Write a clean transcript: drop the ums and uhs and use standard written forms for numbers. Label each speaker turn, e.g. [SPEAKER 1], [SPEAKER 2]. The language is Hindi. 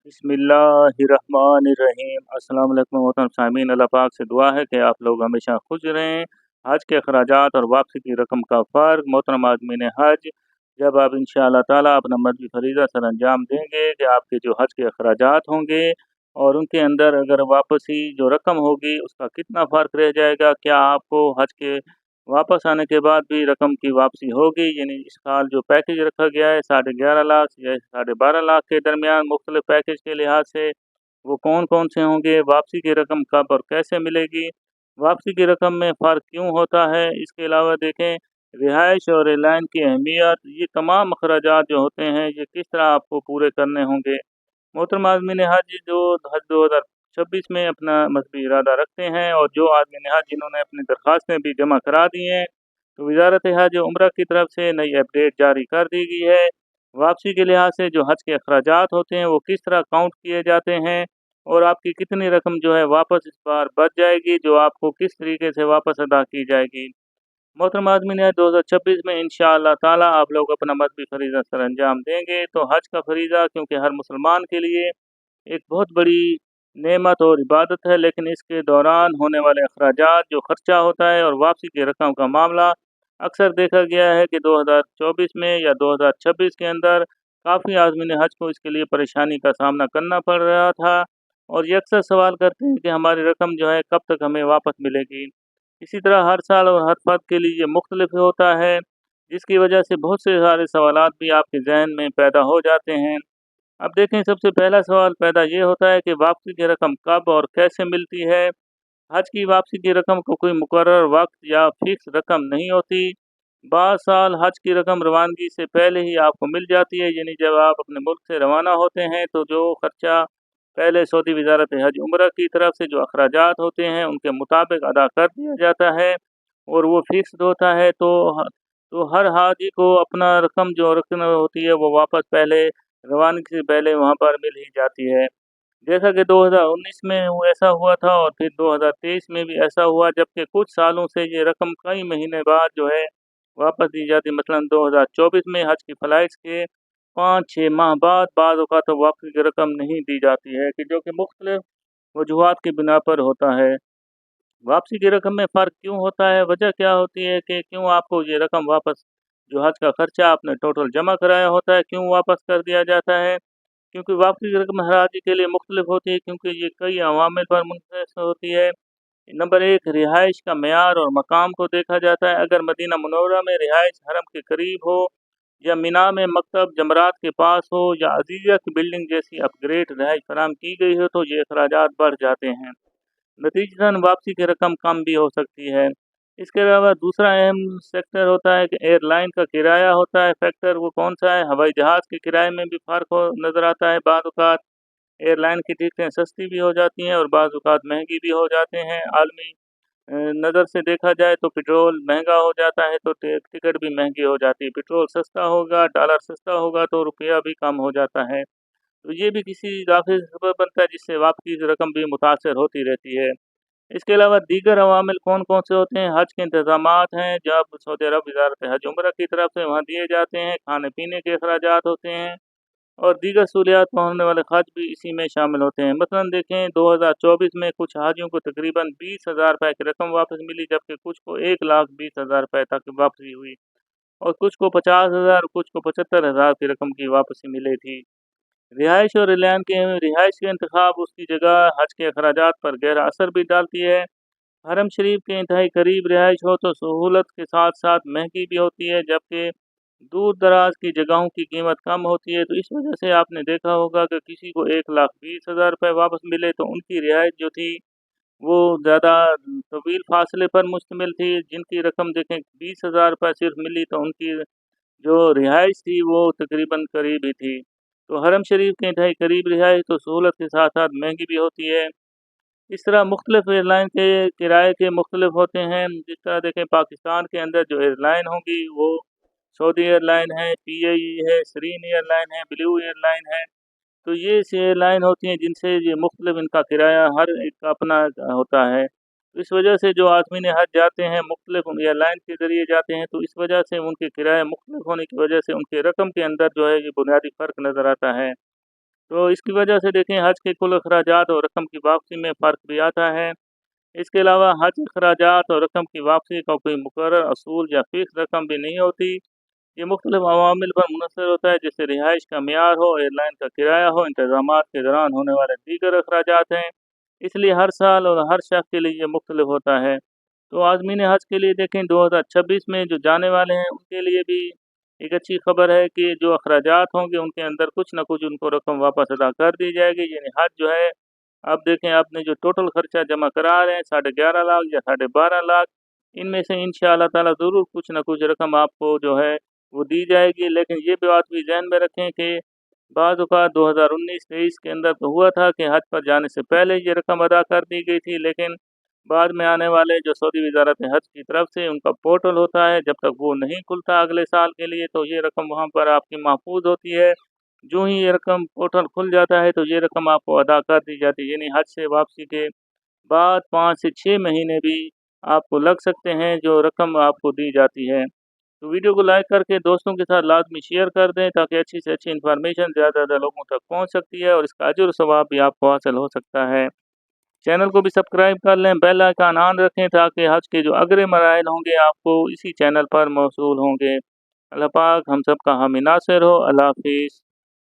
[SPEAKER 1] बिस्मिल्लाहिर्रहमानिर्रहीम। अस्सलाम वालेकुम मोहतरम सामीन, अल्लाह पाक से दुआ है कि आप लोग हमेशा खुश रहें। हज के अखराजात और वापसी की रकम का फ़र्क। मोहतरम आदमीन हज, जब आप इंशाअल्लाह ताला अपना मजहबी फ़रीज़ा सर अंजाम देंगे कि आपके जो हज के अखराजात होंगे और उनके अंदर अगर वापसी जो रकम होगी उसका कितना फ़र्क रह जाएगा, क्या आपको हज के वापस आने के बाद भी रकम की वापसी होगी। यानी इस साल जो पैकेज रखा गया है 11.5 लाख या 12.5 लाख के दरमियान मुख्तलिफ पैकेज के लिहाज से वो कौन कौन से होंगे, वापसी की रकम कब और कैसे मिलेगी, वापसी की रकम में फ़र्क क्यों होता है। इसके अलावा देखें रिहाइश और एयरलाइन की अहमियत, ये तमाम अखराजात जो होते हैं ये किस तरह आपको पूरे करने होंगे। मोहतरम आज़मीन हज जो हज 2026 में अपना मजहबी इरादा रखते हैं और जो आज़मीन हज जिन्होंने अपनी दरख्वास्तें भी जमा करा दी हैं, तो वज़ारत हज उम्रा की तरफ से नई अपडेट जारी कर दी गई है। वापसी के लिहाज से जो हज के अखराजात होते हैं वो किस तरह काउंट किए जाते हैं और आपकी कितनी रकम जो है वापस इस बार बच जाएगी, जो आपको किस तरीके से वापस अदा की जाएगी। मोहतरम आज़मीन हज 2026 में इंशाअल्लाह ताला आप लोग अपना मजहबी फ़रीज़ा सर अंजाम देंगे। तो हज का फ़रीज़ा क्योंकि हर मुसलमान के लिए एक बहुत बड़ी नेमत और इबादत है, लेकिन इसके दौरान होने वाले अखराजात, जो खर्चा होता है और वापसी की रकम का मामला, अक्सर देखा गया है कि 2024 में या 2026 के अंदर काफ़ी आज़मीन हज को इसके लिए परेशानी का सामना करना पड़ रहा था और ये अक्सर सवाल करते हैं कि हमारी रकम जो है कब तक हमें वापस मिलेगी। इसी तरह हर साल और हर फ़र्द के लिए ये मुख्तलिफ होता है, जिसकी वजह से बहुत से सारे सवालात भी आपके ज़हन में पैदा हो जाते हैं। अब देखें, सबसे पहला सवाल पैदा ये होता है कि वापसी की रकम कब और कैसे मिलती है। हज की वापसी की रकम को कोई मुकर्रर वक्त या फिक्स रकम नहीं होती। बाज़ साल हज की रकम रवानगी से पहले ही आपको मिल जाती है, यानी जब आप अपने मुल्क से रवाना होते हैं तो जो खर्चा पहले सऊदी वज़ारत हज उम्रा की तरफ से जो अखराजात होते हैं उनके मुताबिक अदा कर दिया जाता है और वो फिक्स्ड होता है। तो हर हाजी को अपना रकम जो रकम होती है वो वापस पहले रवानगी से पहले वहाँ पर मिल ही जाती है। जैसा कि 2019 में वो ऐसा हुआ था और फिर 2023 में भी ऐसा हुआ, जबकि कुछ सालों से ये रकम कई महीने बाद जो है वापस दी जाती है। मसलन 2024 में हज की फ़्लाइट्स के 5-6 माह बाद बाज़ औक़ात तो वापसी की रकम नहीं दी जाती है, कि जो कि मुख्तलिफ़ वजूहात की बिना पर होता है। वापसी की रकम में फ़र्क क्यों होता है? वजह क्या होती है कि क्यों आपको ये रकम वापस, जो हज का खर्चा आपने टोटल जमा कराया होता है, क्यों वापस कर दिया जाता है? क्योंकि वापसी की रकम हर हाजी के लिए मुख्तलिफ होती है, क्योंकि ये कई अवामिल पर मुनहसर होती है। नंबर 1, रिहाइश का मेयार और मकाम को देखा जाता है। अगर मदीना मुनव्वरा में रिहाइश हरम के करीब हो या मिना में मकतब जमरात के पास हो या अज़ीज़िया की बिल्डिंग जैसी अपग्रेड रिहाइश फराहम की गई हो, तो ये अखराजात बढ़ जाते हैं। नतीजतन वापसी की रकम कम भी हो सकती है। इसके अलावा दूसरा अहम सेक्टर होता है कि एयरलाइन का किराया होता है। फैक्टर वो कौन-सा है? हवाई जहाज़ के किराए में भी फ़र्क हो नज़र आता है। बाज़ औक़ात एयरलाइन की टिकटें सस्ती भी हो जाती हैं और बाज़ औक़ात महँगी भी हो जाते हैं। आलमी नज़र से देखा जाए तो पेट्रोल महँगा हो जाता है तो टिकट भी महँगी हो जाती है। पेट्रोल सस्ता होगा, डॉलर सस्ता होगा तो रुपया भी कम हो जाता है। तो ये भी किसी इज़ाफ़े से सबब बनता है, जिससे वापसी की रकम भी मुतासिर होती रहती है। इसके अलावा दीगर अवामिल कौन-कौन से होते हैं? हज के इंतज़ामात हैं, जब सऊदी अरब वज़ारत हज उम्रा की तरफ से वहाँ दिए जाते हैं। खाने-पीने के अखराजात होते हैं और दीगर सहूलियात में होने वाले खर्च भी इसी में शामिल होते हैं। मसलन देखें, 2024 में कुछ हाजियों को तकरीबन ₹20,000 की रकम वापस मिली, जबकि कुछ को ₹1,20,000 तक वापसी हुई और कुछ को 50,000, कुछ को 75,000 की रकम की वापसी मिली थी। रिहाइश और रिहाइश का इंतख़ाब उसकी जगह हज के अखराजात पर गहरा असर भी डालती है। हरम शरीफ के इंतहाई करीब रिहाइश हो तो सहूलत के साथ-साथ महँगी भी होती है, जबकि दूर-दराज़ की जगहों की कीमत कम होती है। तो इस वजह से आपने देखा होगा कि किसी को ₹1,20,000 वापस मिले तो उनकी रिहाइश जो थी वो ज़्यादा तवील फ़ासले पर मुश्तमिल थी। जिनकी रकम देखें ₹20,000 सिर्फ़ मिली तो उनकी जो रिहाइश थी वो तकरीबन करीब ही थी। तो हरम शरीफ के इंतहाई करीब रिहाइश तो सहूलत के साथ-साथ महँगी भी होती है। इस तरह मुख्तलिफ एयरलाइन के किराए के मुख्तलिफ होते हैं। जिस तरह देखें, पाकिस्तान के अंदर जो एयरलाइन होंगी वो सऊदी एयरलाइन है, पीएई है, सीरीन एयरलाइन है, ब्लू एयरलाइन है। तो ये ऐसी एयरलाइन होती हैं जिनसे ये मुख्तलिफ इनका किराया हर एक का अपना होता है। तो इस वजह से जो आज़मीन हज जाते हैं मुख्तलिफ एयरलाइन के ज़रिए जाते हैं, तो इस वजह से उनके किराए मुख्तलिफ होने की वजह से उनकी रकम के अंदर जो है ये बुनियादी फ़र्क नज़र आता है। तो इसकी वजह से देखें हज के कुल अखराजात और रकम की वापसी में फ़र्क भी आता है। इसके अलावा हज अखराजात और रकम की वापसी का कोई मुकर्रर असूल या फ़िक्स रकम भी नहीं होती। ये मुख्तलिफ अवामिल पर मुनहसर होता है, जैसे रिहाइश का मियार हो, एयरलाइन का किराया हो, इंतज़ामात के दौरान होने वाले दीगर अखराजात हैं। इसलिए हर साल और हर शख्स के लिए ये मुख्तलिफ होता है। तो आज़मीन हज के लिए देखें 2026 में जो जाने वाले हैं उनके लिए भी एक अच्छी खबर है कि जो अखराजात होंगे उनके अंदर कुछ न कुछ उनको रकम वापस अदा कर दी जाएगी। यानी हज जो है, आप देखें आपने जो टोटल खर्चा जमा करा रहे हैं 11.5 लाख या 12.5 लाख, इनमें से इंशाअल्लाह ताला ज़रूर कुछ न कुछ रकम आपको जो है वो दी जाएगी। लेकिन ये बात भी ज़हन में रखें कि बाज़ औक़ात 2019-23 के अंदर तो हुआ था कि हज पर जाने से पहले ये रकम अदा कर दी गई थी, लेकिन बाद में आने वाले जो सऊदी वज़ारत हज की तरफ से उनका पोर्टल होता है, जब तक वो नहीं खुलता अगले साल के लिए, तो ये रकम वहाँ पर आपकी महफूज़ होती है। जो ही ये रकम पोर्टल खुल जाता है तो ये रकम आपको अदा कर दी जाती है। यानी हज से वापसी के बाद 5 से 6 महीने भी आपको लग सकते हैं जो रकम आपको दी जाती है। तो वीडियो को लाइक करके दोस्तों के साथ लाज़मी शेयर कर दें, ताकि अच्छी से अच्छी इन्फॉर्मेशन ज़्यादा से ज़्यादा लोगों तक पहुँच सकती है और इसका अजर सवाब भी आपको हासिल हो सकता है। चैनल को भी सब्सक्राइब कर लें, बेल आइकन ऑन रखें, ताकि हज के जो अगले मराहिल होंगे आपको इसी चैनल पर मौसूल होंगे। अल्लाह पाक हम सब का हामी नासिर हो। अल्लाह हाफ़िज़।